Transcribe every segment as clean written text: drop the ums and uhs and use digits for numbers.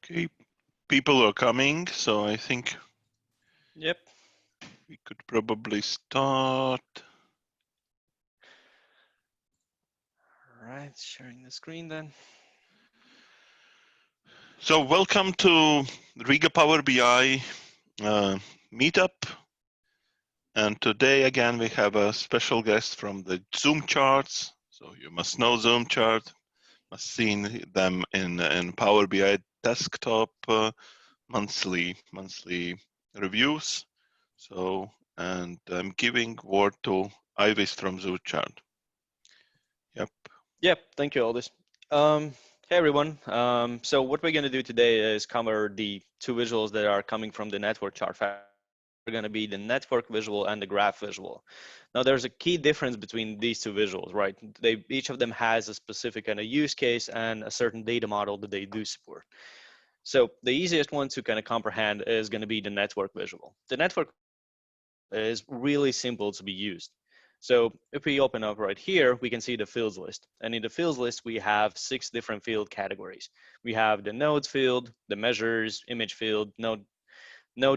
Okay, people are coming, so I think Yep. we could probably start. All right, sharing the screen then. So welcome to Riga Power BI meetup. And today again, we have a special guest from the ZoomCharts. So you must know ZoomChart, must seen them in Power BI desktop monthly reviews. So, and I'm giving word to Aivis from ZoomChart. Yep. Yep, thank you, Aldis. Hey everyone. So what we're going to do today is cover the two visuals that are coming from the network chart. Are going to be the network visual and the graph visual. Now there's a key difference between these two visuals, right? Each of them has a specific kind of use case and a certain data model that they do support. So the easiest one to kind of comprehend is going to be the network visual. The network is really simple to be used. So if we open up right here, we can see the fields list. And in the fields list, we have 6 different field categories. We have the nodes field, the measures, image field, node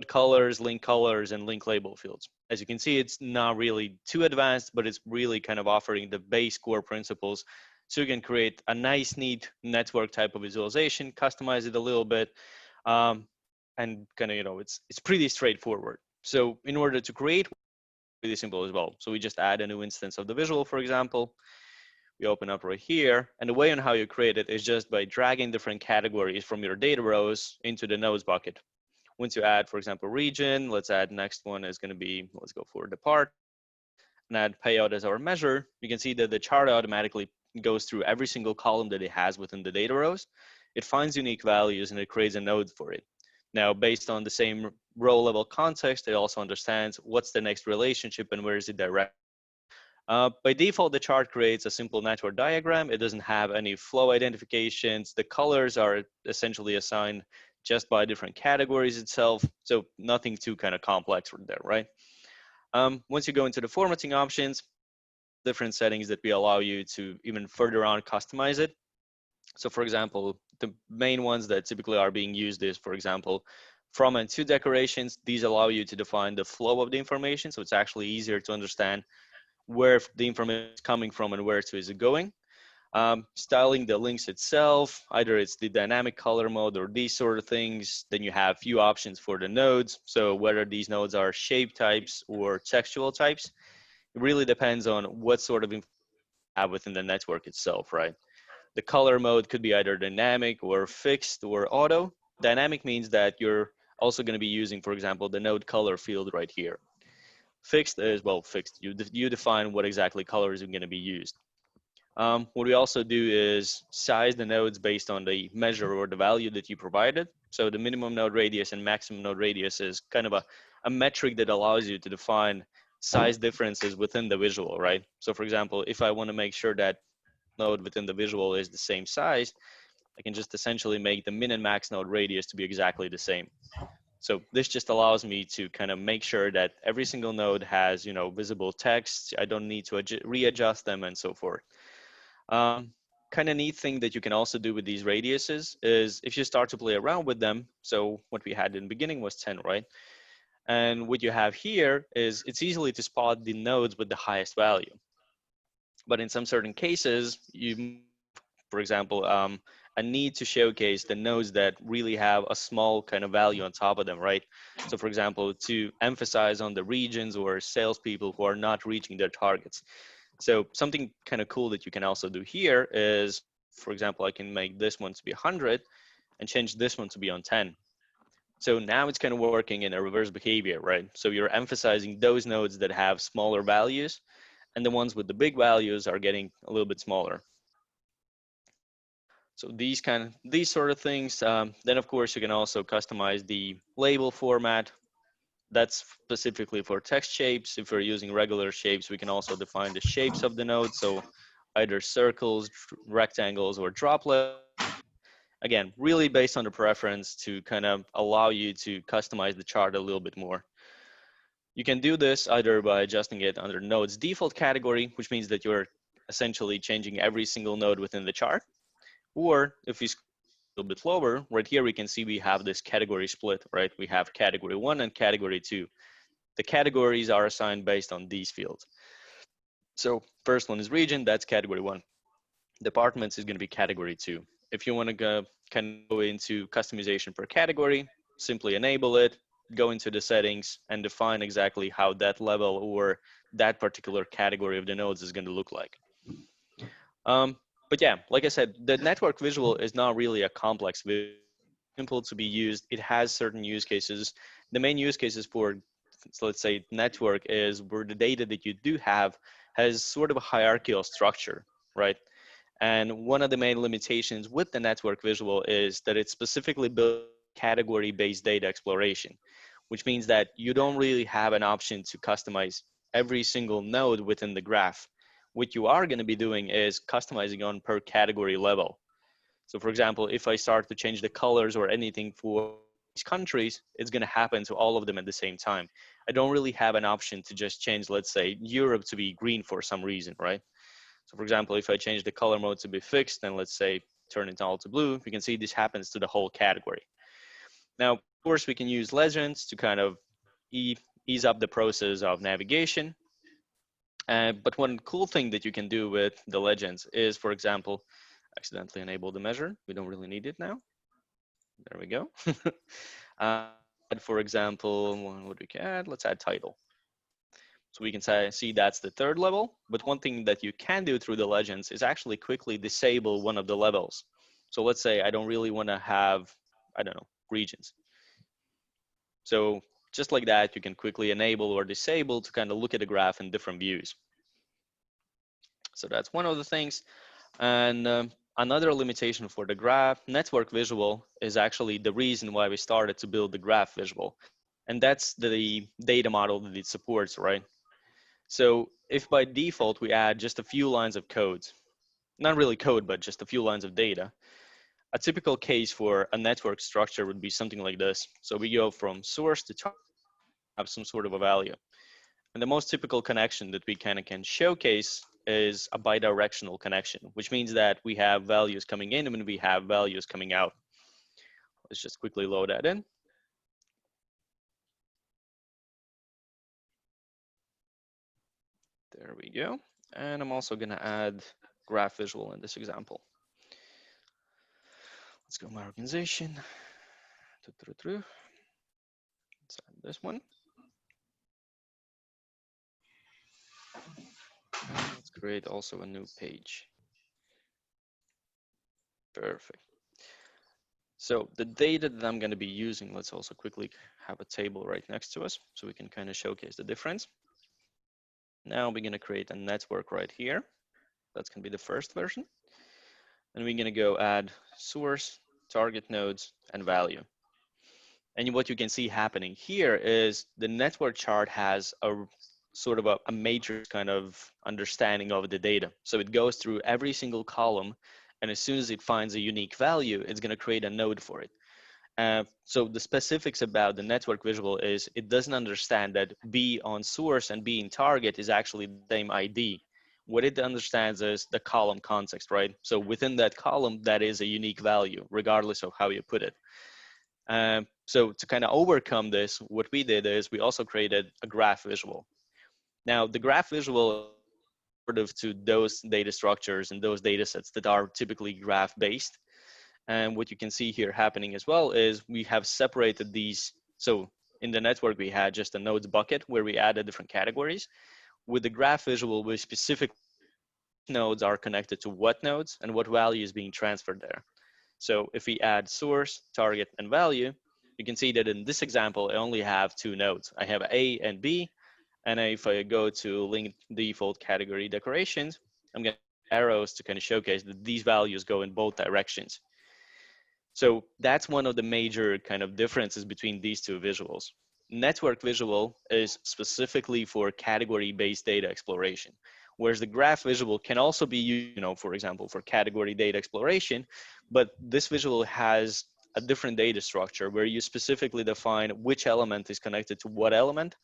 colors, link colors, and link label fields. As you can see, it's not really too advanced, but it's really kind of offering the base core principles. So you can create a nice, neat network type of visualization, customize it a little bit, and kind of, it's pretty straightforward. So in order to create, really simple as well. So we just add a new instance of the visual, for example. We open up right here, and the way on how you create it is just by dragging different categories from your data rows into the nodes bucket. Once you add, for example, region, let's add next one is going to be, let's go for depart, and add payout as our measure. You can see that the chart automatically goes through every single column that it has within the data rows. It finds unique values and it creates a node for it. Now, based on the same row level context, it also understands what's the next relationship and where is it direct. By default, the chart creates a simple network diagram. It doesn't have any flow identifications. The colors are essentially assigned just by different categories itself. So nothing too kind of complex there, right? Once you go into the formatting options, different settings that we allow you to even further on customize it. So for example, the main ones that typically are being used is, for example, from and to decorations. These allow you to define the flow of the information. So it's actually easier to understand where the information is coming from and where to is it going. Styling the links itself, either it's the dynamic color mode or these sort of things. Then you have few options for the nodes. So whether these nodes are shape types or textual types, it really depends on what sort of information you have within the network itself, right? The color mode could be either dynamic or fixed or auto. Dynamic means that you're also going to be using, for example, the node color field right here. Fixed is, well, fixed. You define what exactly colors are going to be used. What we also do is size the nodes based on the measure or the value that you provided. So the minimum node radius and maximum node radius is kind of a metric that allows you to define size differences within the visual, right? So for example, if I want to make sure that node within the visual is the same size, I can just essentially make the min and max node radius to be exactly the same. So this just allows me to kind of make sure that every single node has, visible text. I don't need to readjust them and so forth. Kind of neat thing that you can also do with these radiuses is if you start to play around with them. So what we had in the beginning was 10, right? And what you have here is it's easily to spot the nodes with the highest value. But in some certain cases, for example, a need to showcase the nodes that really have a small kind of value on top of them, right? So for example, to emphasize on the regions or salespeople who are not reaching their targets. So something kind of cool that you can also do here is, for example, I can make this one to be 100 and change this one to be on 10. So now it's kind of working in a reverse behavior, right? So you're emphasizing those nodes that have smaller values, and the ones with the big values are getting a little bit smaller. So these sort of things. Then of course you can also customize the label format. That's specifically for text shapes. If we're using regular shapes, we can also define the shapes of the node. So either circles, rectangles, or droplet. Again, really based on the preference to kind of allow you to customize the chart a little bit more. You can do this either by adjusting it under node's default category, which means that you're essentially changing every single node within the chart. Or if you a little bit lower, right here we can see we have this category split, right? We have category 1 and category 2. The categories are assigned based on these fields. So first one is region, that's category 1. Departments is going to be category 2. If you want to go into customization per category, simply enable it, go into the settings and define exactly how that level or that particular category of the nodes is going to look like. But yeah, like I said, the network visual is not really a complex visual. Simple to be used. It has certain use cases. The main use cases for, so let's say, network is where the data that you do have has sort of a hierarchical structure, right? And one of the main limitations with the network visual is that it's specifically built category-based data exploration, which means that you don't really have an option to customize every single node within the graph. What you are going to be doing is customizing on per category level. So for example, if I start to change the colors or anything for these countries, it's going to happen to all of them at the same time. I don't really have an option to just change, let's say, Europe to be green for some reason, right? So for example, if I change the color mode to be fixed and let's say turn it all to blue, we can see this happens to the whole category. Now, of course, we can use legends to kind of ease up the process of navigation. But one cool thing that you can do with the legends is, for example, accidentally enable the measure. We don't really need it now. There we go. For example, what we can add? Let's add title. So we can see that's the third level. But one thing that you can do through the legends is actually quickly disable one of the levels. So let's say I don't really want to have, I don't know, regions. So just like that, you can quickly enable or disable to kind of look at the graph in different views. So that's one of the things. And another limitation for the graph network visual is actually the reason why we started to build the graph visual. And that's the data model that it supports, right? So if by default we add just a few lines of code, not really code, but just a few lines of data, a typical case for a network structure would be something like this. So we go from source to target, have some sort of a value. And the most typical connection that we kind of can showcase is a bidirectional connection, which means that we have values coming in and we have values coming out. Let's just quickly load that in. There we go. And I'm also going to add graph visual in this example. Let's go my organization. Let's add this one. And let's create also a new page. Perfect. So the data that I'm going to be using, let's also quickly have a table right next to us so we can kind of showcase the difference. Now we're going to create a network right here. That's going to be the first version. And we're going to go add source, target nodes, and value. And what you can see happening here is the network chart has a sort of a matrix kind of understanding of the data. So it goes through every single column, and as soon as it finds a unique value, it's going to create a node for it. So the specifics about the network visual is it doesn't understand that B on source and B in target is actually the same ID. What it understands is the column context, right? So within that column, that is a unique value, regardless of how you put it. So to kind of overcome this, what we did is we also created a graph visual. Now, the graph visual sort of to those data structures and those data sets that are typically graph based. And what you can see here happening as well is we have separated these. So in the network, we had just a nodes bucket where we added different categories. With the graph visual, we specifically nodes are connected to what nodes and what value is being transferred there. So if we add source, target, and value, you can see that in this example, I only have two nodes. I have A and B. And if I go to link default category decorations, I'm going to arrows to kind of showcase that these values go in both directions. So that's one of the major kind of differences between these two visuals. Network visual is specifically for category-based data exploration, whereas the graph visual can also be used, for example, for category data exploration, but this visual has a different data structure where you specifically define which element is connected to what element,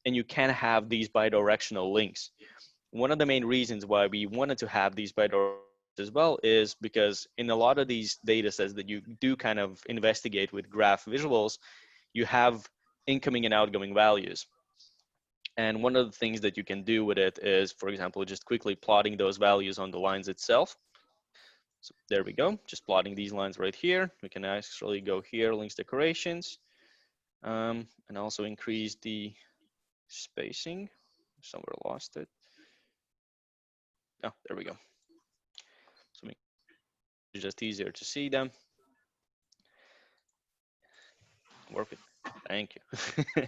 and you can have these bidirectional links. One of the main reasons why we wanted to have these bidirectional as well is because in a lot of these data sets that you do kind of investigate with graph visuals, you have incoming and outgoing values. And one of the things that you can do with it is, for example, just quickly plotting those values on the lines itself. So there we go, just plotting these lines right here. We can actually go here, links decorations, and also increase the spacing. Somewhere lost it. Oh, there we go. So it's just easier to see them. Work it. Thank you.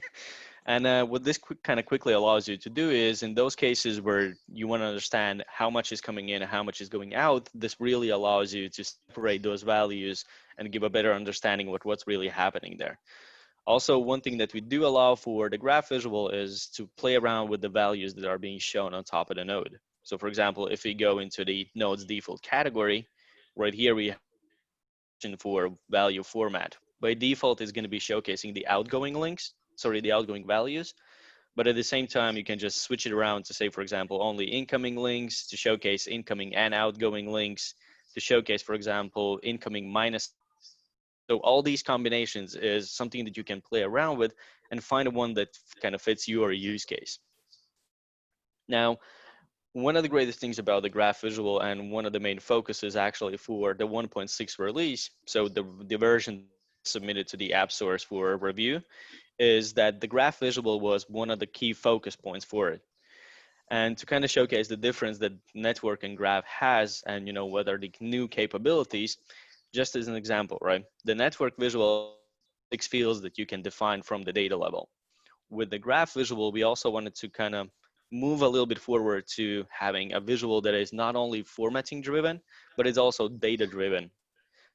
And what this kind of quickly allows you to do is in those cases where you want to understand how much is coming in and how much is going out, this really allows you to separate those values and give a better understanding of what's really happening there. Also, one thing that we do allow for the graph visual is to play around with the values that are being shown on top of the node. So for example, if we go into the node's default category, right here we have for value format. By default, it's going to be showcasing the outgoing links, sorry, the outgoing values. But at the same time, you can just switch it around to say, for example, only incoming links, to showcase incoming and outgoing links, to showcase, for example, incoming minus. So all these combinations is something that you can play around with and find one that kind of fits your use case. Now, one of the greatest things about the graph visual and one of the main focuses actually for the 1.6 release, so the version submitted to the app stores for review, is that the graph visual was one of the key focus points for it. And to kind of showcase the difference that network and graph has and whether the new capabilities, just as an example, right? The network visual 6 fields that you can define from the data level. With the graph visual, we also wanted to kind of move a little bit forward to having a visual that is not only formatting driven, but it's also data driven.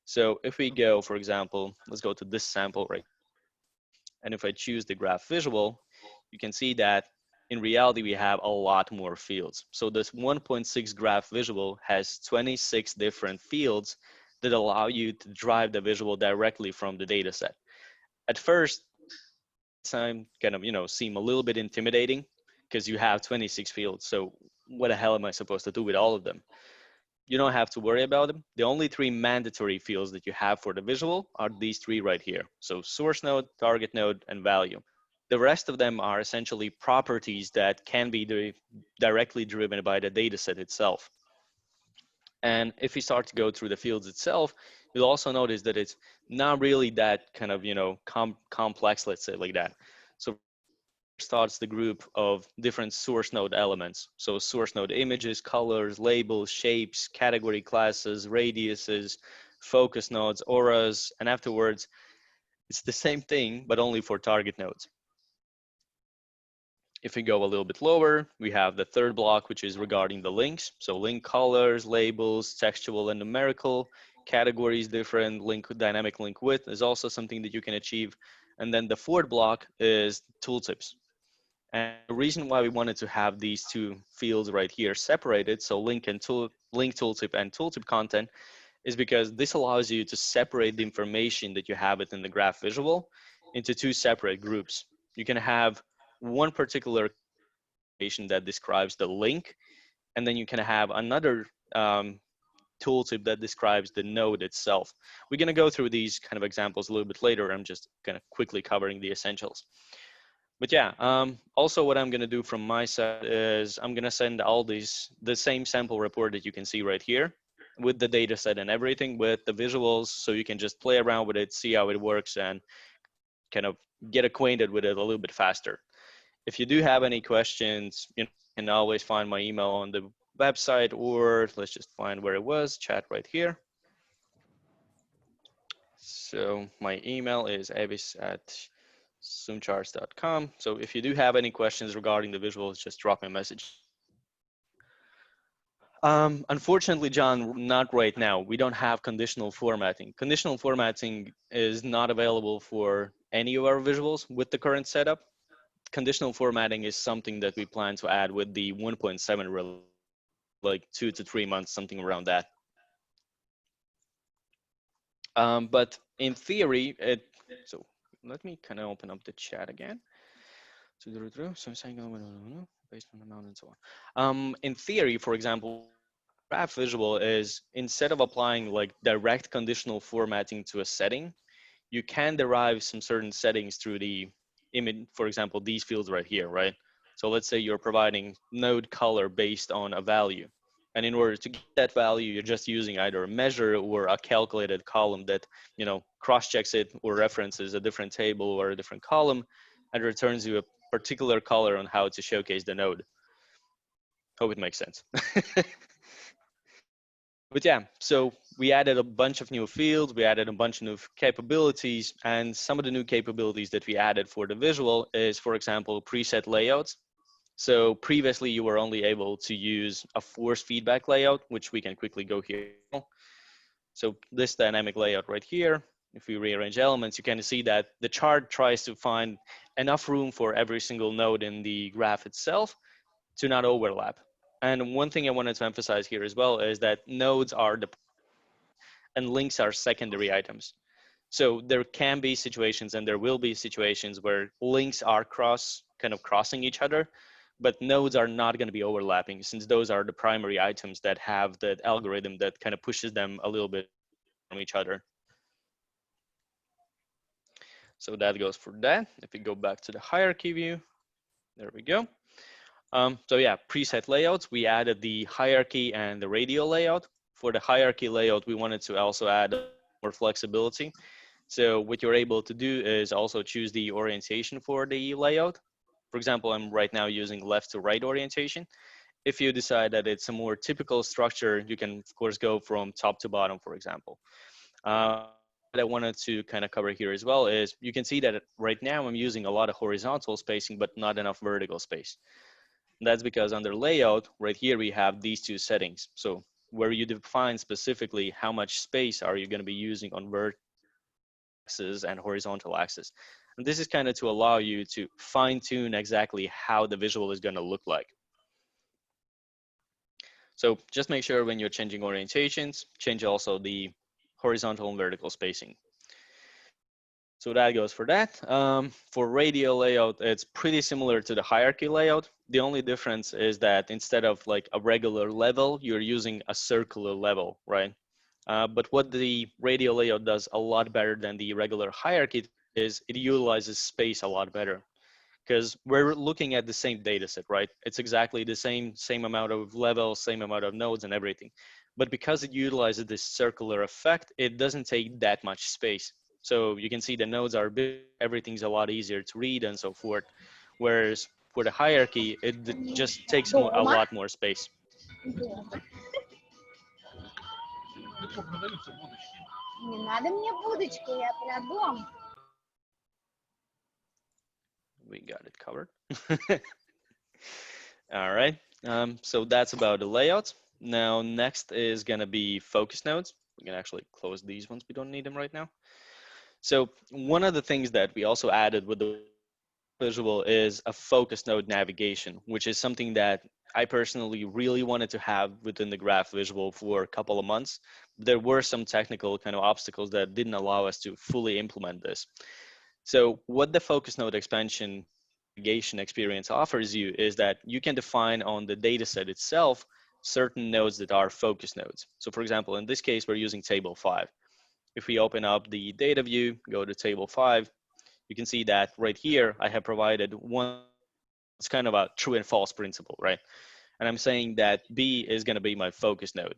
So if we go, for example, let's go to this sample right. And if I choose the graph visual, you can see that in reality, we have a lot more fields. So this 1.6 graph visual has 26 different fields that allow you to drive the visual directly from the data set. At first, time kind of seem a little bit intimidating because you have 26 fields. So what the hell am I supposed to do with all of them? You don't have to worry about them. The only 3 mandatory fields that you have for the visual are these 3 right here. So source node, target node, and value. The rest of them are essentially properties that can be directly driven by the data set itself. And if we start to go through the fields itself, you'll also notice that it's not really that kind of, complex, let's say like that. So starts the group of different source node elements. So source node images, colors, labels, shapes, category classes, radiuses, focus nodes, auras, and afterwards, it's the same thing, but only for target nodes. If we go a little bit lower, we have the third block, which is regarding the links. So link colors, labels, textual and numerical, categories different, link dynamic link width is also something that you can achieve. And then the fourth block is tooltips. And the reason why we wanted to have these 2 fields right here separated, so link tooltip and tooltip content, is because this allows you to separate the information that you have within the graph visual into 2 separate groups. You can have one particular information that describes the link, and then you can have another tooltip that describes the node itself. We're going to go through these kind of examples a little bit later. I'm just kind of quickly covering the essentials. But yeah, also what I'm going to do from my side is I'm going to send all these, the same sample report that you can see right here with the data set and everything with the visuals, so you can just play around with it, see how it works, and kind of get acquainted with it a little bit faster. If you do have any questions, you can always find my email on the website, or let's just find where it was, chat right here. So my email is aivis@zoomcharts.com. So if you do have any questions regarding the visuals, just drop me a message. Unfortunately, John, not right now. We don't have conditional formatting. Conditional formatting is not available for any of our visuals with the current setup. Conditional formatting is something that we plan to add with the 1.7 release, like 2 to 3 months, something around that. But in theory, so let me kind of open up the chat again. So based on amount and so on. In theory, for example, graph visual is instead of applying like direct conditional formatting to a setting, you can derive some certain settings through the image, for example, these fields right here, right? So let's say you're providing node color based on a value. And in order to get that value, you're just using either a measure or a calculated column that, cross-checks it or references a different table or a different column and returns you a particular color on how to showcase the node. Hope it makes sense. But yeah, so we added a bunch of new fields, we added a bunch of new capabilities, and some of the new capabilities that we added for the visual is, for example, preset layouts. So previously you were only able to use a force feedback layout, which we can quickly go here. So this dynamic layout right here, if we rearrange elements, you can see that the chart tries to find enough room for every single node in the graph itself to not overlap. And one thing I wanted to emphasize here as well is that nodes are the and links are secondary items. So there can be situations and there will be situations where links are kind of crossing each other, but nodes are not going to be overlapping since those are the primary items that have that algorithm that kind of pushes them a little bit from each other. So that goes for that. If we go back to the hierarchy view, there we go. So yeah, preset layouts, we added the hierarchy and the radial layout. For the hierarchy layout, we wanted to also add more flexibility. So what you're able to do is also choose the orientation for the layout. For example, I'm right now using left to right orientation. If you decide that it's a more typical structure, you can of course go from top to bottom, for example. What I wanted to kind of cover here as well is you can see that right now I'm using a lot of horizontal spacing, but not enough vertical space. And that's because under layout, right here, we have these two settings. So where you define specifically how much space are you going to be using on vertical axis and horizontal axis. And this is kind of to allow you to fine tune exactly how the visual is going to look like. So just make sure when you're changing orientations, change also the horizontal and vertical spacing. So that goes for that. For radial layout, it's pretty similar to the hierarchy layout. The only difference is that instead of like a regular level, you're using a circular level, right? But what the radial layout does a lot better than the regular hierarchy is it utilizes space a lot better because we're looking at the same data set, right? It's exactly the same amount of levels, same amount of nodes and everything. But because it utilizes this circular effect, it doesn't take that much space. So you can see the nodes are big, everything's a lot easier to read and so forth. Whereas for the hierarchy, it just takes a Дома. lot more space. Дома. Не надо мне будочку, я про дом. We got it covered. All right, so that's about the layouts. Now, next is gonna be focus nodes. We can actually close these ones. We don't need them right now. So one of the things that we also added with the visual is a focus node navigation, which is something that I personally really wanted to have within the graph visual for a couple of months. There were some technical kind of obstacles that didn't allow us to fully implement this. So what the focus node expansion navigation experience offers you is that you can define on the data set itself certain nodes that are focus nodes. So for example, in this case, we're using table 5. If we open up the data view, go to table 5, you can see that right here, I have provided one, it's kind of a true and false principle, right? And I'm saying that B is gonna be my focus node.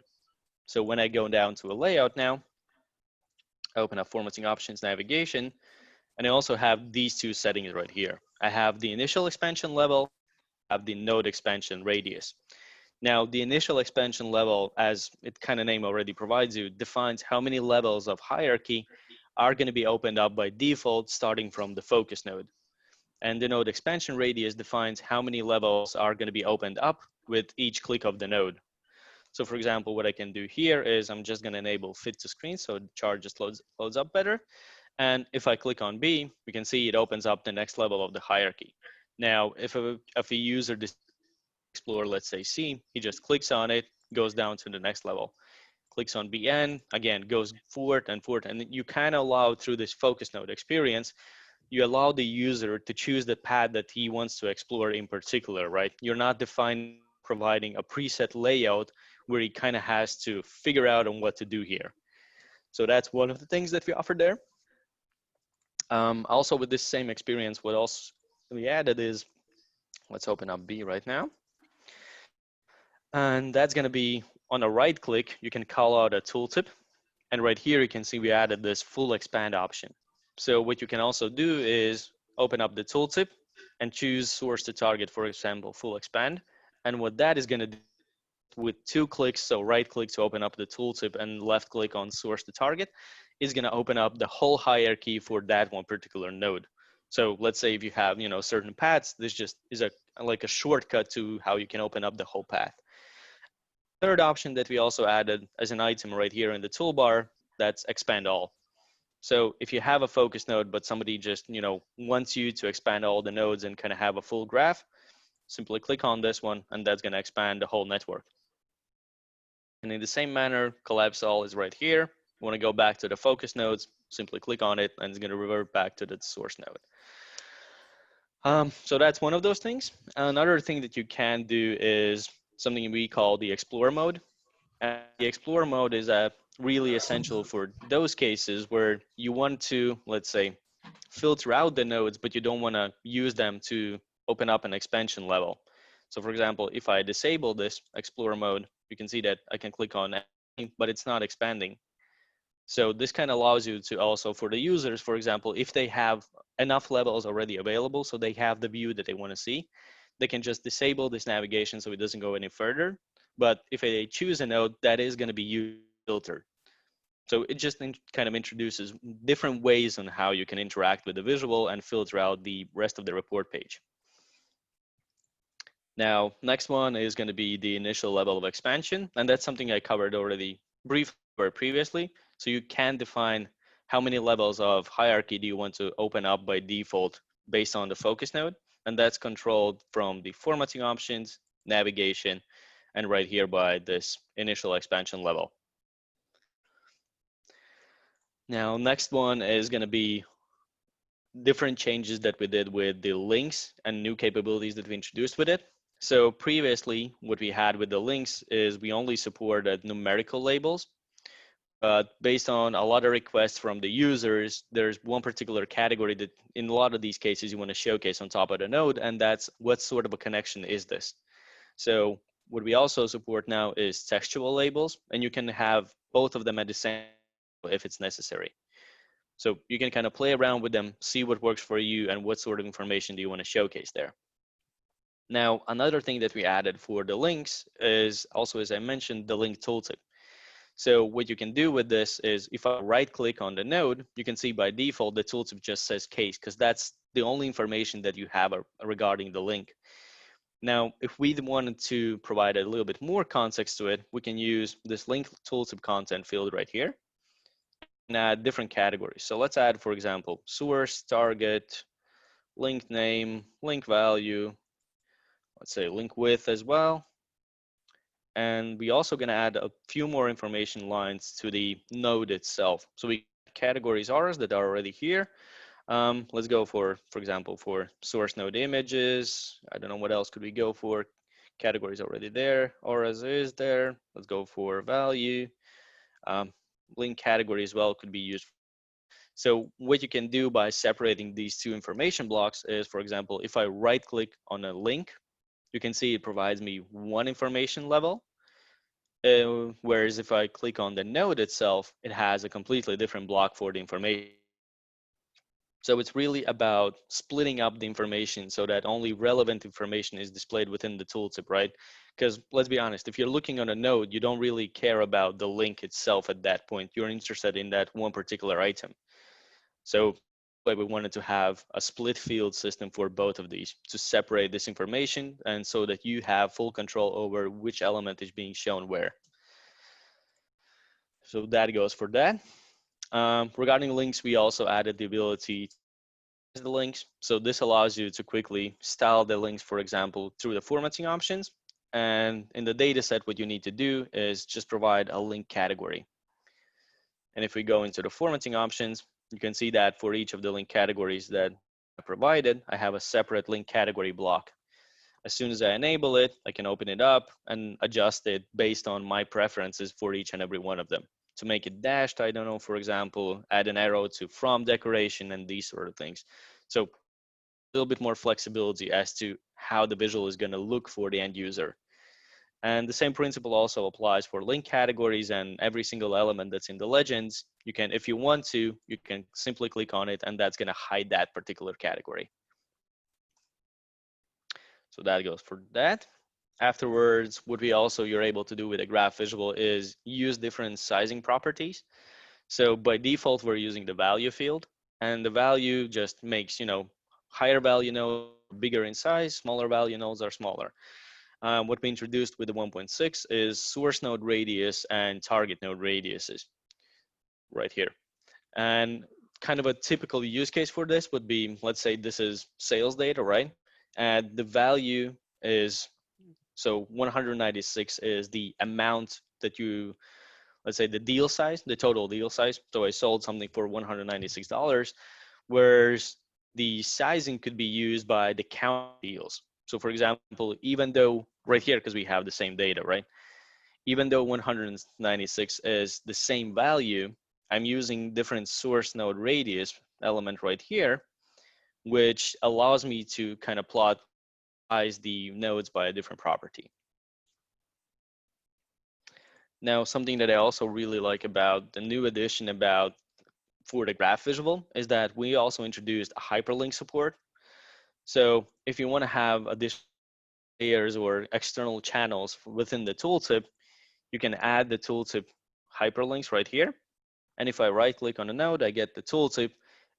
So when I go down to a layout now, I open up formatting options, navigation, and I also have these two settings right here. I have the initial expansion level, I have the node expansion radius. Now, the initial expansion level, as it kind of name already provides you, defines how many levels of hierarchy are going to be opened up by default starting from the focus node. And the node expansion radius defines how many levels are going to be opened up with each click of the node. So for example, what I can do here is I'm just going to enable fit to screen so the chart just loads up better. And if I click on B, we can see it opens up the next level of the hierarchy. Now, if a user explore, let's say C, he just clicks on it, goes down to the next level. Clicks on BN, again, goes forward, and you kind of allow through this focus node experience, you allow the user to choose the path that he wants to explore in particular, right? You're not providing a preset layout where he kind of has to figure out on what to do here. So that's one of the things that we offered there. Also with this same experience, what else we added is, let's open up B right now. And that's going to be on a right click, you can call out a tooltip. And right here, you can see we added this full expand option. So what you can also do is open up the tooltip and choose source to target, for example, full expand. And what that is going to do with 2 clicks, so right click to open up the tooltip and left click on source to target, is going to open up the whole hierarchy for that one particular node. So let's say if you have, certain paths, this just is like a shortcut to how you can open up the whole path. Third option that we also added as an item right here in the toolbar, that's expand all. So if you have a focus node, but somebody just, wants you to expand all the nodes and kind of have a full graph, simply click on this one and that's going to expand the whole network. And in the same manner, collapse all is right here. You want to go back to the focus nodes, simply click on it and it's going to revert back to the source node. So that's one of those things. Another thing that you can do is something we call the Explore mode. And the Explore mode is really essential for those cases where you want to, let's say, filter out the nodes, but you don't want to use them to open up an expansion level. So for example, if I disable this Explore mode, you can see that I can click on anything, but it's not expanding. So this kind of allows you to also, for the users, for example, if they have enough levels already available, so they have the view that they want to see, they can just disable this navigation so it doesn't go any further. But if they choose a node, that is going to be used filtered. So it just kind of introduces different ways on how you can interact with the visual and filter out the rest of the report page. Now, next one is going to be the initial level of expansion. And that's something I covered already briefly previously. So you can define how many levels of hierarchy do you want to open up by default based on the focus node. And that's controlled from the formatting options, navigation, and right here by this initial expansion level. Now, next one is going to be different changes that we did with the links and new capabilities that we introduced with it. So previously, what we had with the links is we only supported numerical labels. But based on a lot of requests from the users, there's one particular category that in a lot of these cases you want to showcase on top of the node, and that's what sort of a connection is this. So what we also support now is textual labels, and you can have both of them at the same time if it's necessary. So you can kind of play around with them, see what works for you and what sort of information do you want to showcase there. Now, another thing that we added for the links is also, as I mentioned, the link tooltip. So what you can do with this is if I right click on the node, you can see by default, the tooltip just says case because that's the only information that you have regarding the link. Now, if we wanted to provide a little bit more context to it, we can use this link tooltip content field right here and add different categories. So let's add, for example, source, target, link name, link value, let's say link width as well. And we also going to add a few more information lines to the node itself. So we categories ours that are already here. Let's go for example, for source node images. I don't know what else could we go for. Categories already there. Auras is there. Let's go for value. Link category as well could be used. So what you can do by separating these two information blocks is, for example, if I right click on a link, you can see it provides me one information level. Whereas if I click on the node itself, it has a completely different block for the information. So it's really about splitting up the information so that only relevant information is displayed within the tooltip, right? Because let's be honest, if you're looking on a node, you don't really care about the link itself at that point. You're interested in that one particular item. So we wanted to have a split field system for both of these to separate this information and so that you have full control over which element is being shown where. So that goes for that. Regarding links, we also added the ability to use the links. So this allows you to quickly style the links, for example, through the formatting options. And in the data set, what you need to do is just provide a link category. And if we go into the formatting options, you can see that for each of the link categories that I provided, I have a separate link category block. As soon as I enable it, I can open it up and adjust it based on my preferences for each and every one of them. To make it dashed, I don't know, for example, add an arrow to from decoration and these sort of things. So a little bit more flexibility as to how the visual is going to look for the end user. And the same principle also applies for link categories and every single element that's in the legends. You can, if you want to, you can simply click on it and that's going to hide that particular category. So that goes for that. Afterwards, what you're able to do with a graph visual is use different sizing properties. So by default, we're using the value field, and the value just makes, higher value nodes bigger in size, smaller value nodes are smaller. What we introduced with the 1.6 is source node radius and target node radiuses right here. And kind of a typical use case for this would be, let's say this is sales data, right? And the value is, so 196 is the amount that you, let's say the deal size, the total deal size. So I sold something for $196, whereas the sizing could be used by the count deals. So for example, even though right here, because we have the same data, right? Even though 196 is the same value, I'm using different source node radius element right here, which allows me to kind of plot the nodes by a different property. Now, something that I also really like about the new addition for the graph visual is that we also introduced a hyperlink support. So if you want to have additional layers or external channels within the tooltip, you can add the tooltip hyperlinks right here. And if I right click on a node, I get the tooltip.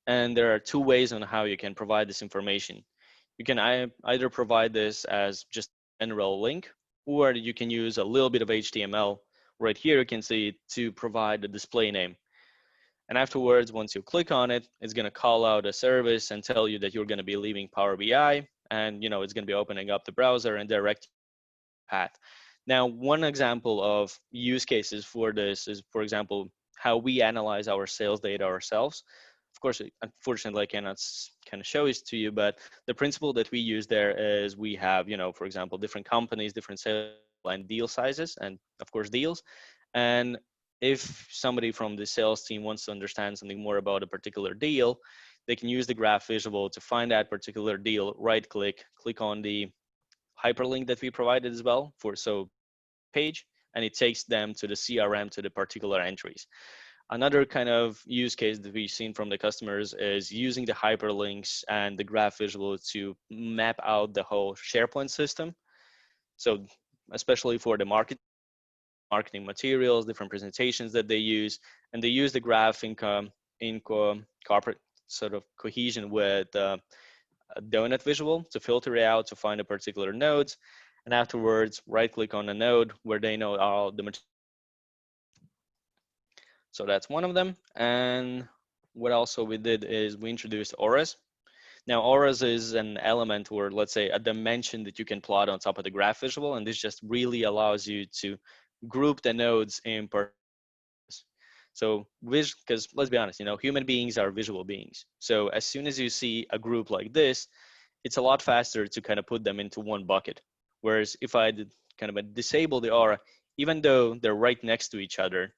And there are two ways on how you can provide this information. You can either provide this as just a general link, or you can use a little bit of HTML. Right here, you can see to provide a display name. And afterwards, once you click on it, it's going to call out a service and tell you that you're going to be leaving Power BI. And it's going to be opening up the browser and direct path. Now, one example of use cases for this is, for example, how we analyze our sales data ourselves. Of course, unfortunately, I cannot kind of show this to you, but the principle that we use there is we have, for example, different companies, different sales and deal sizes, and of course, deals. And if somebody from the sales team wants to understand something more about a particular deal, they can use the graph visual to find that particular deal, right click, click on the hyperlink that we provided as well for page, and it takes them to the CRM to the particular entries. Another kind of use case that we've seen from the customers is using the hyperlinks and the graph visual to map out the whole SharePoint system. So especially for the marketing materials, different presentations that they use, and they use the graph in corporate sort of cohesion with a donut visual to filter it out to find a particular nodes, and afterwards right click on a node where they know all the materials. So that's one of them. And what also we did is we introduced auras. Now auras is an element, or let's say a dimension that you can plot on top of the graph visual, and this just really allows you to group the nodes in part. So because let's be honest, human beings are visual beings. So as soon as you see a group like this, it's a lot faster to kind of put them into one bucket. Whereas if I did kind of disable the aura, even though they're right next to each other,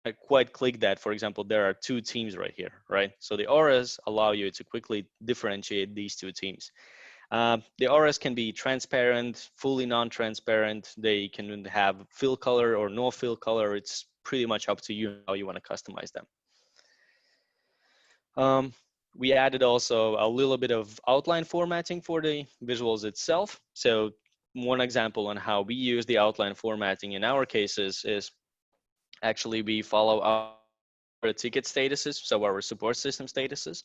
I quite click that, for example, there are two teams right here, right? So the auras allow you to quickly differentiate these two teams. The auras can be transparent, fully non-transparent. They can have fill color or no fill color. It's pretty much up to you how you want to customize them. We added also a little bit of outline formatting for the visuals itself. So one example on how we use the outline formatting in our cases is actually we follow our ticket statuses, so our support system statuses,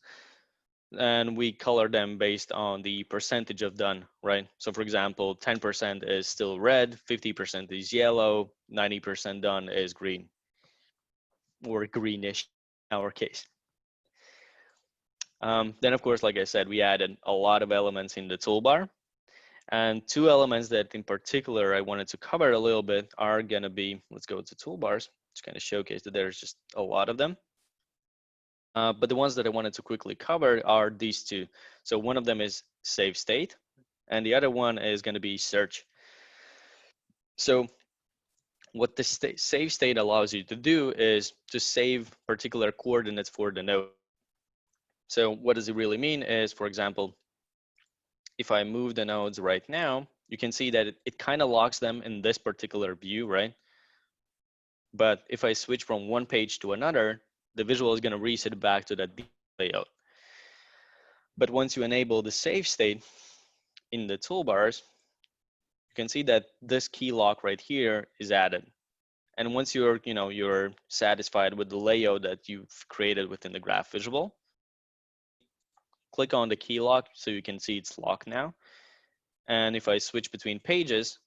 and we color them based on the percentage of done, right? So for example, 10% is still red, 50% is yellow, 90% done is green, or greenish in our case. Then of course, like I said, we added a lot of elements in the toolbar. And two elements that in particular I wanted to cover a little bit are gonna be, let's go to toolbars, to kind of showcase that there's just a lot of them. But the ones that I wanted to quickly cover are these two. So one of them is save state. and the other one is going to be search. So what the save state allows you to do is to save particular coordinates for the node. So what does it really mean is, for example, if I move the nodes right now, you can see that it kind of locks them in this particular view, right? But if I switch from one page to another, the visual is going to reset back to that layout. But once you enable the save state in the toolbars, you can see that this key lock right here is added. And once you're satisfied with the layout that you've created within the graph visual, click on the key lock so you can see it's locked now. And if I switch between pages,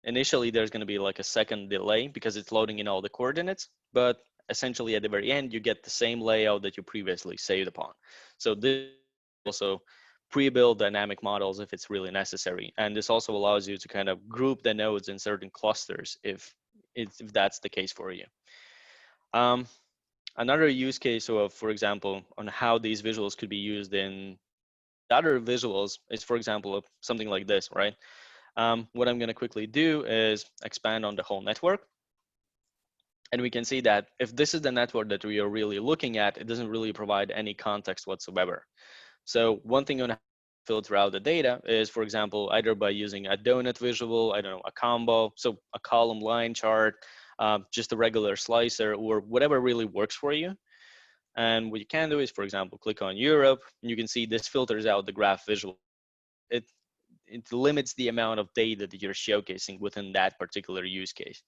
initially there's going to be like a second delay because it's loading in all the coordinates, but essentially at the very end you get the same layout that you previously saved upon. So this also pre-build dynamic models if it's really necessary, and this also allows you to kind of group the nodes in certain clusters if that's the case for you. Another use case of, for example, on how these visuals could be used in other visuals is, for example, something like this, right? What I'm going to quickly do is expand on the whole network. And we can see that if this is the network that we are really looking at, it doesn't really provide any context whatsoever. So one thing on how to filter out the data is, for example, either by using a donut visual, I don't know, a combo, so a column line chart, just a regular slicer, or whatever really works for you. And what you can do is, for example, click on Europe, and you can see this filters out the graph visual. It limits the amount of data that you're showcasing within that particular use case.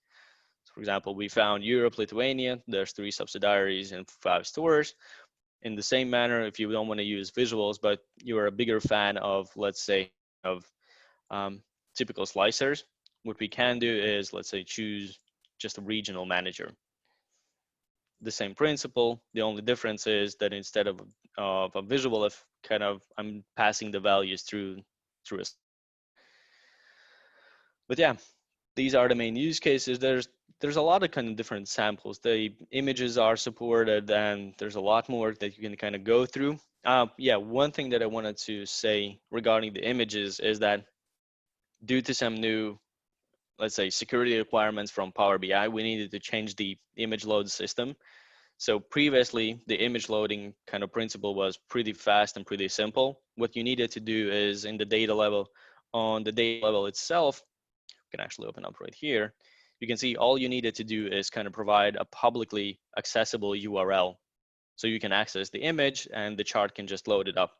So for example, we found Europe, Lithuania, there's 3 subsidiaries and 5 stores. In the same manner, if you don't want to use visuals, but you're a bigger fan of, let's say, of typical slicers, what we can do is, let's say, choose just a regional manager. The same principle. The only difference is that instead of a visual, if I'm passing the values through a. But yeah, these are the main use cases. There's a lot of kind of different samples. The images are supported, and there's a lot more that you can kind of go through. Yeah, one thing that I wanted to say regarding the images is that due to some new, let's say, security requirements from Power BI, we needed to change the image load system. So previously, the image loading kind of principle was pretty fast and pretty simple. What you needed to do is in the data level, on the data level itself, you can actually open up right here. You can see all you needed to do is kind of provide a publicly accessible URL. So you can access the image and the chart can just load it up.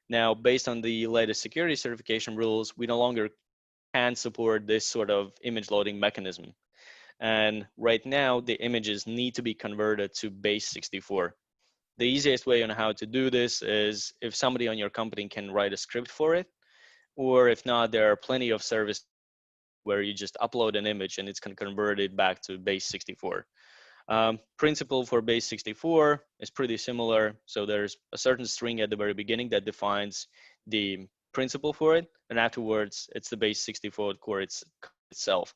Now, based on the latest security certification rules, we no longer can support this sort of image loading mechanism. And right now, the images need to be converted to base 64. The easiest way on how to do this is if somebody on your company can write a script for it, or if not, there are plenty of services where you just upload an image and it's going to convert it back to base 64. Principle for base 64 is pretty similar. So there's a certain string at the very beginning that defines the principle for it, and afterwards it's the base 64 core itself.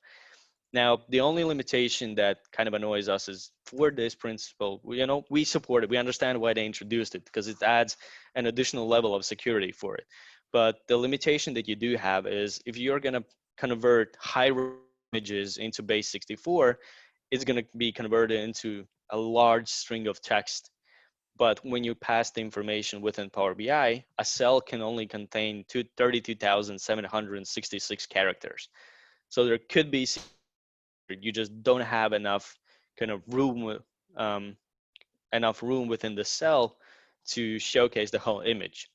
Now, the only limitation that kind of annoys us is for this principle, we support it. We understand why they introduced it because it adds an additional level of security for it. But the limitation that you do have is if you're going to convert high images into base 64, it's going to be converted into a large string of text. But when you pass the information within Power BI, a cell can only contain 32,766 characters. So there could be, you just don't have enough kind of room, within the cell to showcase the whole image.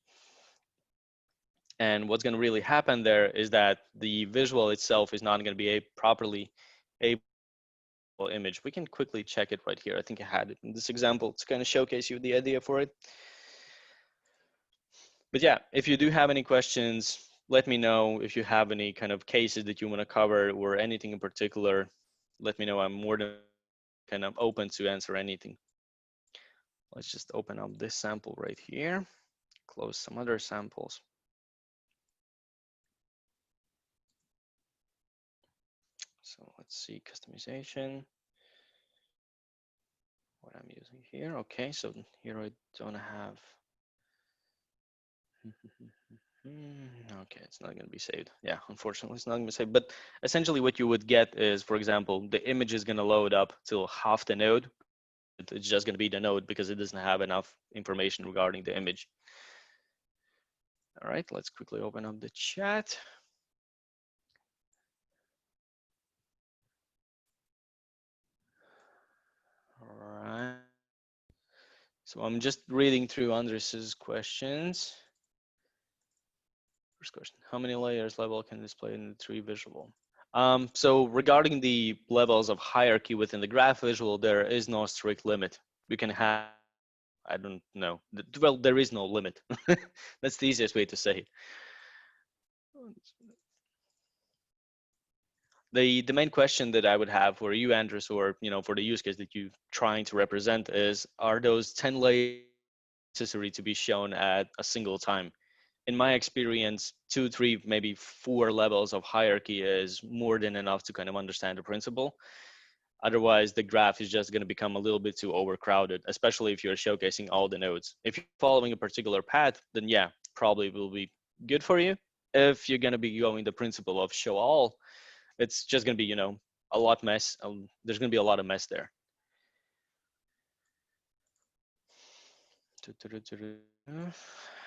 And what's going to really happen there is that the visual itself is not going to be properly a image. We can quickly check it right here. I think I had it in this example to kind of showcase you the idea for it. But yeah, if you do have any questions, let me know. If you have any kind of cases that you want to cover or anything in particular, let me know. I'm more than kind of open to answer anything. Let's just open up this sample right here, close some other samples. So let's see, customization, what I'm using here. Okay, so here I don't have, Okay, it's not going to be saved. Yeah, unfortunately, it's not going to be saved. But essentially, what you would get is, for example, the image is going to load up till half the node. It's just going to be the node because it doesn't have enough information regarding the image. All right, let's quickly open up the chat. All right. So I'm just reading through Andres's questions. First question, how many layers level can display in the tree visual? So regarding the levels of hierarchy within the graph visual, there is no strict limit. You can have, I don't know, well, there is no limit. That's the easiest way to say it. The main question that I would have for you, Andres, or for the use case that you're trying to represent is, are those 10 layers necessary to be shown at a single time? In my experience, 2, 3, maybe 4 levels of hierarchy is more than enough to kind of understand the principle. Otherwise, the graph is just going to become a little bit too overcrowded, especially if you're showcasing all the nodes. If you're following a particular path, then yeah, probably will be good for you. If you're going to be going the principle of show all, it's just going to be, a lot mess. There's going to be a lot of mess there.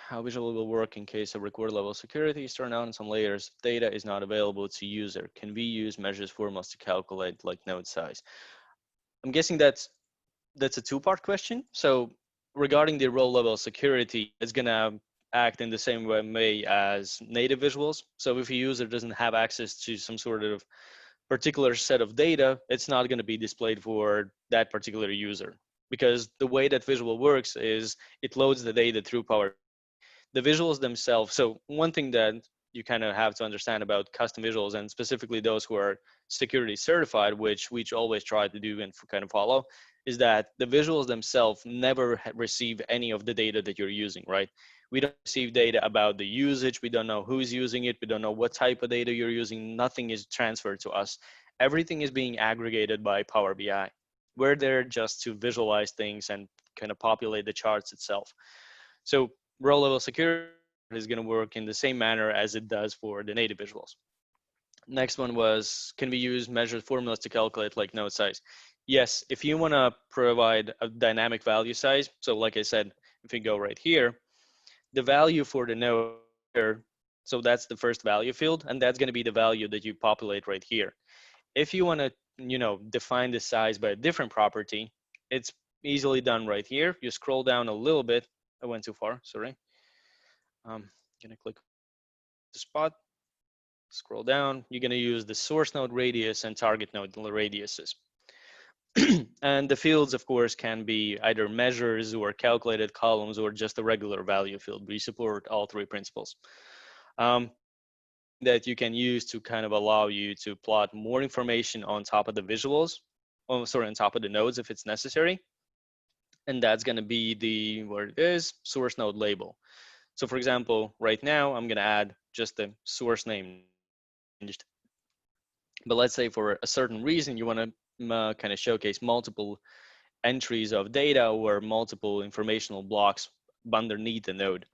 How visual will work in case of record level security is turned on in some layers. Data is not available to user. Can we use measures formulas to calculate like node size? I'm guessing that's a two-part question. So regarding the row level security, it's gonna act in the same way as native visuals. So if a user doesn't have access to some sort of particular set of data, it's not going to be displayed for that particular user, because the way that visual works is it loads the data through Power. The visuals themselves. So one thing that you kind of have to understand about custom visuals, and specifically those who are security certified, which we always try to do and kind of follow, is that the visuals themselves never receive any of the data that you're using, right? We don't receive data about the usage. We don't know who's using it. We don't know what type of data you're using. Nothing is transferred to us. Everything is being aggregated by Power BI. We're there just to visualize things and kind of populate the charts itself. So row level security is going to work in the same manner as it does for the native visuals. Next one was, can we use measured formulas to calculate like node size? Yes, if you want to provide a dynamic value size, so like I said, if we go right here, the value for the node here, so that's the first value field, and that's going to be the value that you populate right here. If you want to, define the size by a different property, it's easily done right here. You scroll down a little bit. I went too far, sorry. I'm gonna click the spot, scroll down. You're gonna use the source node radius and target node radiuses. And the fields, of course, can be either measures or calculated columns or just a regular value field. We support all three principles. That you can use to kind of allow you to plot more information on top of the visuals, on top of the nodes if it's necessary. And that's going to be where it is, source node label. So for example, right now, I'm going to add just the source name. But let's say for a certain reason, you want to kind of showcase multiple entries of data or multiple informational blocks underneath the node.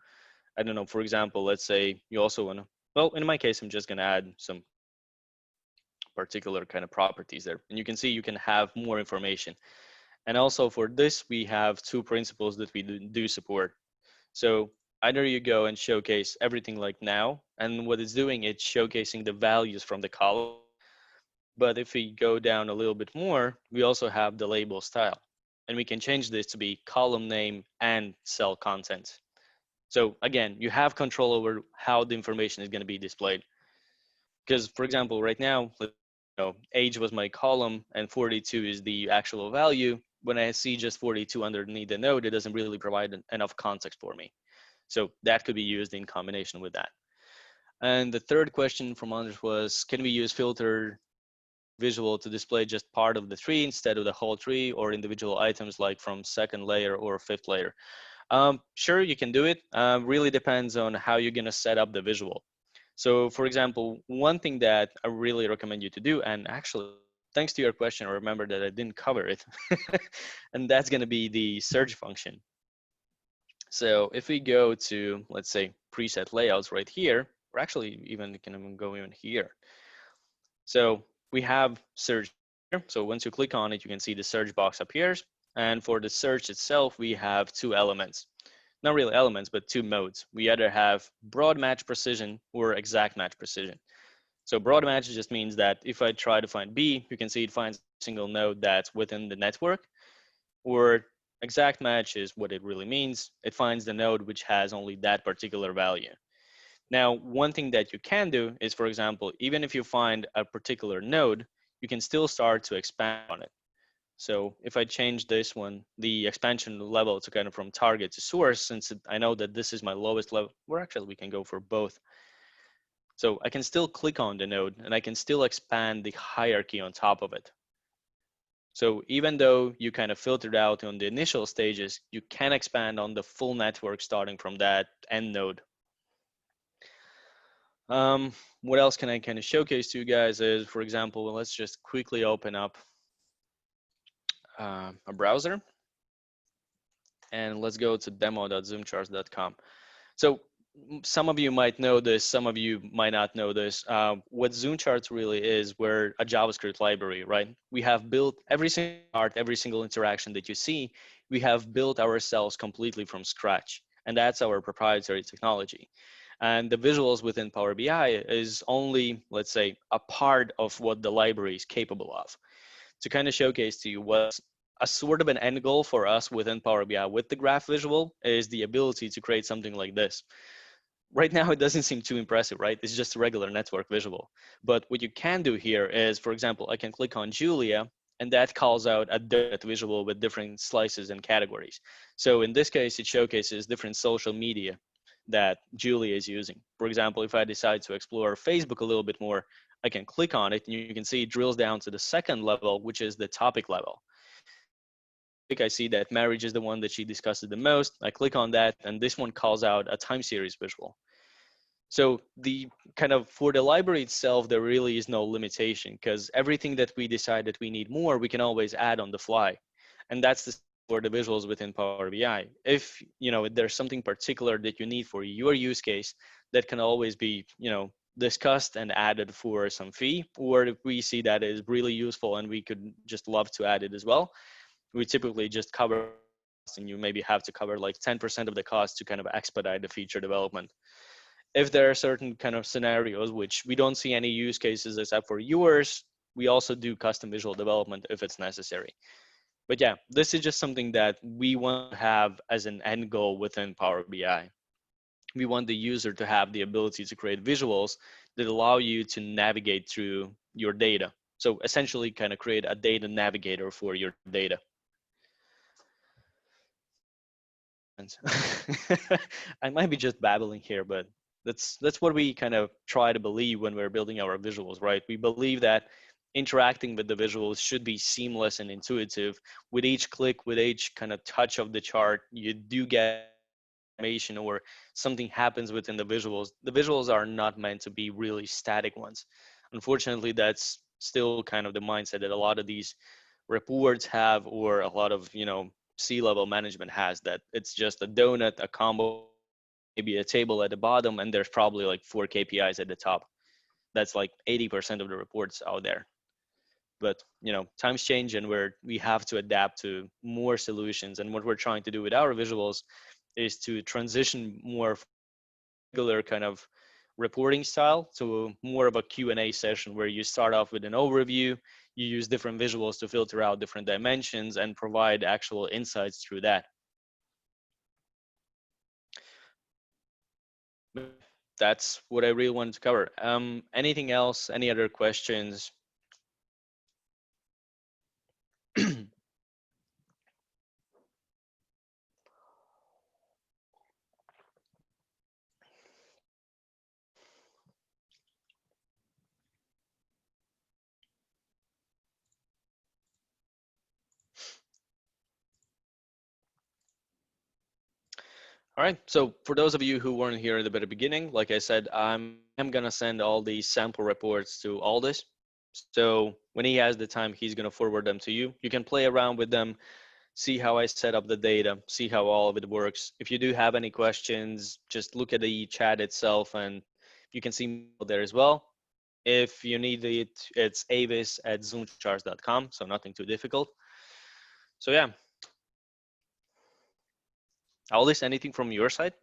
I don't know, for example, let's say you also want to, well, in my case, I'm just going to add some particular kind of properties there. And you can see you can have more information. And also for this, we have two principles that we do support. So either you go and showcase everything like now, and what it's doing, it's showcasing the values from the column. But if we go down a little bit more, we also have the label style. And we can change this to be column name and cell content. So again, you have control over how the information is going to be displayed. Because for example, right now, age was my column and 42 is the actual value. When I see just 42 underneath the node, it doesn't really provide enough context for me. So that could be used in combination with that. And the third question from Anders was, can we use filter visual to display just part of the tree instead of the whole tree, or individual items like from second layer or fifth layer? Sure, you can do it. Really depends on how you're gonna set up the visual. So for example, one thing that I really recommend you to do, and actually, thanks to your question, I remember that I didn't cover it, and that's gonna be the search function. So if we go to, let's say, preset layouts right here, or actually even can even go in here. So we have search here. So once you click on it, you can see the search box appears. And for the search itself, we have two elements. Not really elements, but two modes. We either have broad match precision or exact match precision. So broad match just means that if I try to find B, you can see it finds a single node that's within the network. Or exact match is what it really means. It finds the node which has only that particular value. Now, one thing that you can do is, for example, even if you find a particular node, you can still start to expand on it. So if I change this one, the expansion level to kind of from target to source, since I know that this is my lowest level, or actually we can go for both. So I can still click on the node and I can still expand the hierarchy on top of it. So even though you kind of filtered out on the initial stages, you can expand on the full network starting from that end node. What else can I kind of showcase to you guys is, for example, well, let's just quickly open up a browser and let's go to demo.zoomcharts.com. So some of you might know this, some of you might not know this. What ZoomCharts really is, we're a JavaScript library, right? We have built every single chart, every single interaction that you see, we have built ourselves completely from scratch. And that's our proprietary technology. And the visuals within Power BI is only, let's say, a part of what the library is capable of. To kind of showcase to you what's a sort of an end goal for us within Power BI with the graph visual is the ability to create something like this. Right now, it doesn't seem too impressive, right? It's just a regular network visual. But what you can do here is, for example, I can click on Julia, and that calls out a donut visual with different slices and categories. So in this case, it showcases different social media that Julia is using. For example, if I decide to explore Facebook a little bit more, I can click on it, and you can see it drills down to the second level, which is the topic level. I see that marriage is the one that she discusses the most. I click on that, and this one calls out a time series visual. So the kind of for the library itself, there really is no limitation because everything that we decide that we need more, we can always add on the fly. And that's the for the visuals within Power BI. If there's something particular that you need for your use case, that can always be discussed and added for some fee, or if we see that is really useful and we could just love to add it as well, we typically just cover, and you maybe have to cover like 10% of the cost to kind of expedite the feature development. If there are certain kind of scenarios which we don't see any use cases except for yours, we also do custom visual development if it's necessary. But yeah, this is just something that we want to have as an end goal within Power BI. We want the user to have the ability to create visuals that allow you to navigate through your data. So essentially kind of create a data navigator for your data. I might be just babbling here, but that's what we kind of try to believe when we're building our visuals, right? We believe that interacting with the visuals should be seamless and intuitive. With each click, with each kind of touch of the chart, you do get information or something happens within the visuals. The visuals are not meant to be really static ones. Unfortunately, that's still kind of the mindset that a lot of these reports have, or a lot of C-level management has, that it's just a donut, a combo, maybe a table at the bottom, and there's probably like 4 KPIs at the top. That's like 80% of the reports out there. But times change, and we have to adapt to more solutions. And what we're trying to do with our visuals is to transition more regular kind of reporting style to more of a Q&A session where you start off with an overview, you use different visuals to filter out different dimensions and provide actual insights through that. That's what I really wanted to cover. Anything else? Any other questions? All right, so for those of you who weren't here at the very beginning, like I said, I'm gonna send all these sample reports to Aldis. So when he has the time, he's gonna forward them to you. You can play around with them, see how I set up the data, see how all of it works. If you do have any questions, just look at the chat itself and you can see me there as well. If you need it, it's Aivis@zoomcharts.com, so nothing too difficult. So yeah. Aldis, anything from your side?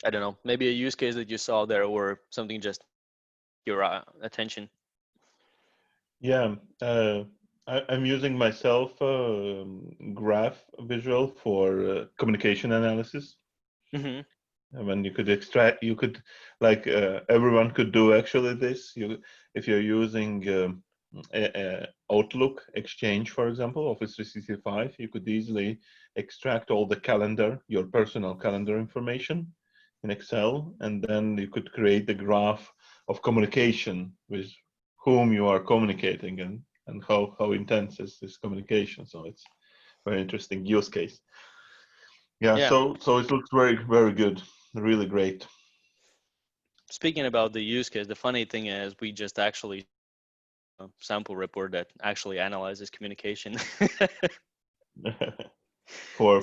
I don't know, maybe a use case that you saw there or something just your attention. Yeah, I'm using myself Graph visual for communication analysis. Mm-hmm. And when you could extract, you could, like everyone could do actually this. If you're using Outlook Exchange, for example, Office 365, you could easily extract all the calendar, your personal calendar information in Excel, and then you could create the graph of communication with whom you are communicating and how intense is this communication. So it's very interesting use case. Yeah, Yeah. so it looks very, very good, really great. Speaking about the use case, the funny thing is we just actually sample report that actually analyzes communication. for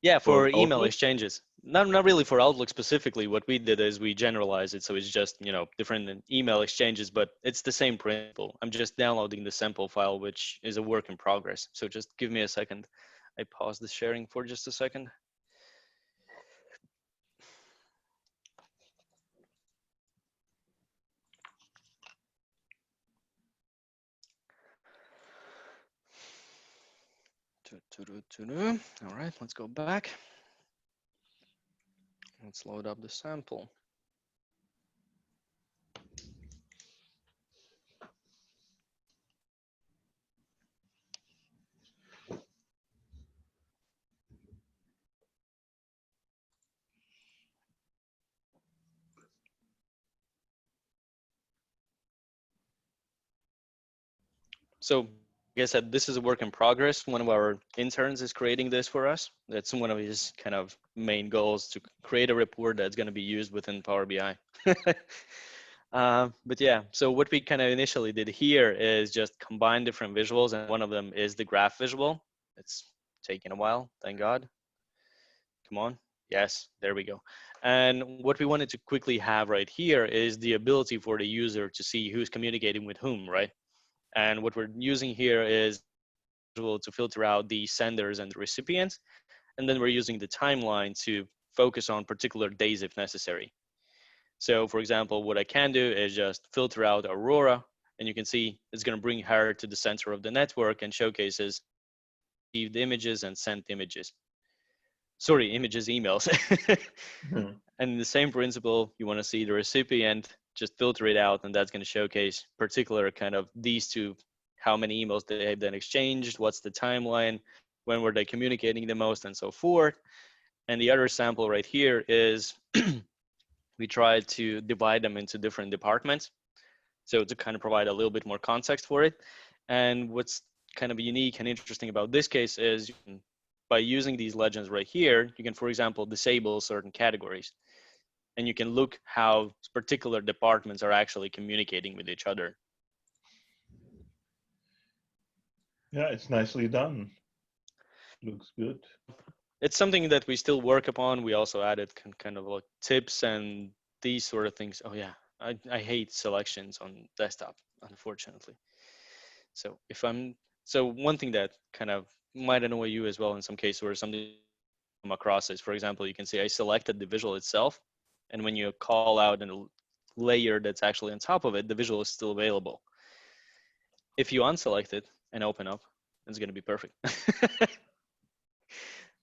Yeah, for email Outlook. exchanges. Not really for Outlook specifically. What we did is we generalized it, so it's just different than email exchanges, but it's the same principle. I'm just downloading the sample file, which is a work in progress. So just give me a second. I pause the sharing for just a second. All right, let's go back. Let's load up the sample. So, like I said, this is a work in progress. One of our interns is creating this for us. That's one of his kind of main goals, to create a report that's going to be used within Power BI. But yeah, so what we kind of initially did here is just combine different visuals, and one of them is the graph visual. It's taken a while, thank God. Come on. Yes, there we go. And what we wanted to quickly have right here is the ability for the user to see who's communicating with whom, right? And what we're using here is to filter out the senders and the recipients. And then we're using the timeline to focus on particular days if necessary. So for example, what I can do is just filter out Aurora, and you can see it's going to bring her to the center of the network and showcases received images and sent images. Sorry, images, emails. Hmm. And in the same principle, you want to see the recipient, just filter it out, and that's going to showcase particular kind of these two, how many emails they have then exchanged, what's the timeline, when were they communicating the most, and so forth. And the other sample right here is we tried to divide them into different departments. So to kind of provide a little bit more context for it. And what's kind of unique and interesting about this case is by using these legends right here, you can, for example, disable certain categories. And you can look how particular departments are actually communicating with each other. Yeah, it's nicely done. Looks good. It's something that we still work upon. We also added kind of like tips and these sort of things. Oh yeah, I hate selections on desktop, unfortunately. So one thing that kind of might annoy you as well in some cases, or something come across is, for example, you can see I selected the visual itself, and when you call out a layer that's actually on top of it, the visual is still available. If you unselect it and open up, it's going to be perfect.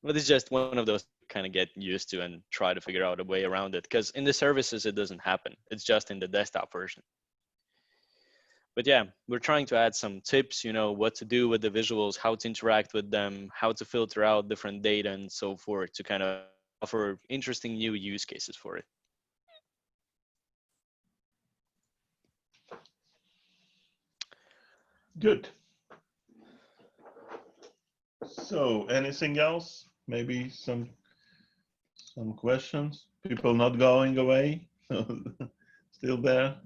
But it's just one of those kind of get used to and try to figure out a way around it, because in the services it doesn't happen. It's just in the desktop version. But yeah, we're trying to add some tips, what to do with the visuals, how to interact with them, how to filter out different data and so forth, to kind of offer interesting new use cases for it. Good. So anything else? Maybe some questions? People not going away? Still there?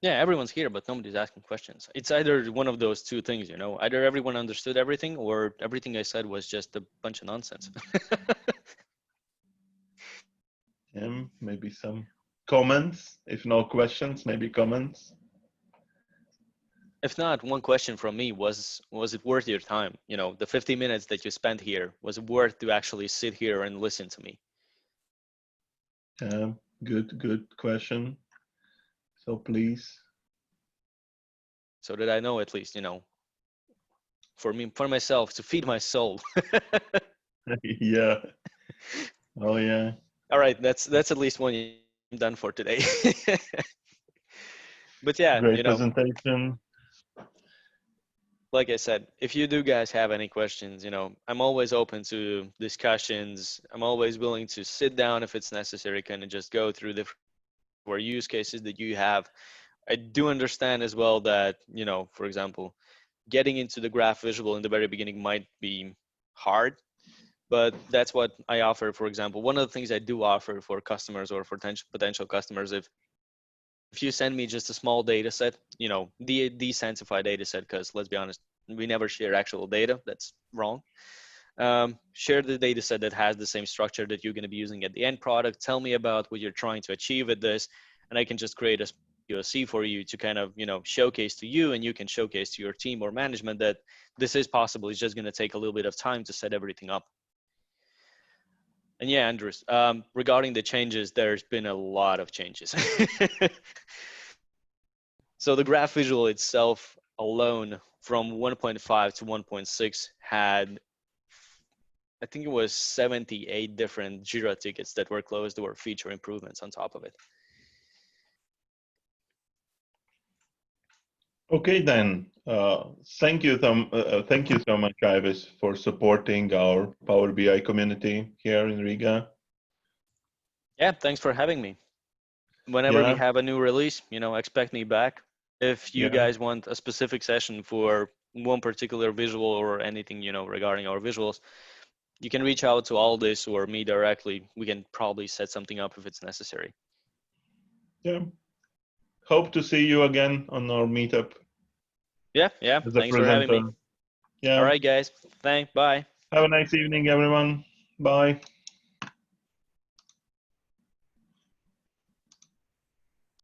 Yeah, everyone's here, but nobody's asking questions. It's either one of those two things, you know, either everyone understood everything or everything I said was just a bunch of nonsense. Maybe some comments. If no questions, maybe comments. If not, one question from me was it worth your time? You know, the 50 minutes that you spent here, was it worth to actually sit here and listen to me? Good question. So please. So that I know at least, you know, for myself to feed my soul. Yeah. Oh yeah. All right, that's at least one I'm done for today. But yeah, Great you know, presentation. like I said, if you do guys have any questions, you know, I'm always open to discussions. I'm always willing to sit down if it's necessary, kind of just go through the use cases that you have. I do understand as well that, you know, for example, getting into the graph visual in the very beginning might be hard, but that's what I offer. For example, one of the things I do offer for customers or for potential customers, if you send me just a small data set, you know, the decentralized data set, because let's be honest, we never share actual data. That's wrong. Share the data set that has the same structure that you're going to be using at the end product. Tell me about what you're trying to achieve with this, and I can just create a POC for you to kind of, you know, showcase to you, and you can showcase to your team or management that this is possible. It's just going to take a little bit of time to set everything up. And yeah, Andrews, regarding the changes, there's been a lot of changes. So the graph visual itself alone from 1.5 to 1.6 had, I think it was 78 different Jira tickets that were closed or feature improvements on top of it. Okay then. Thank you so much, Aivis, for supporting our Power BI community here in Riga. Yeah, thanks for having me. Whenever we Yeah. have a new release, you know, expect me back. If you Yeah. guys want a specific session for one particular visual or anything, you know, regarding our visuals, you can reach out to Aldis or me directly. We can probably set something up if it's necessary. Yeah. Hope to see you again on our meetup. Yeah. As a Thanks for having me. presenter. Yeah. All right, guys. Thanks. Bye. Have a nice evening, everyone. Bye.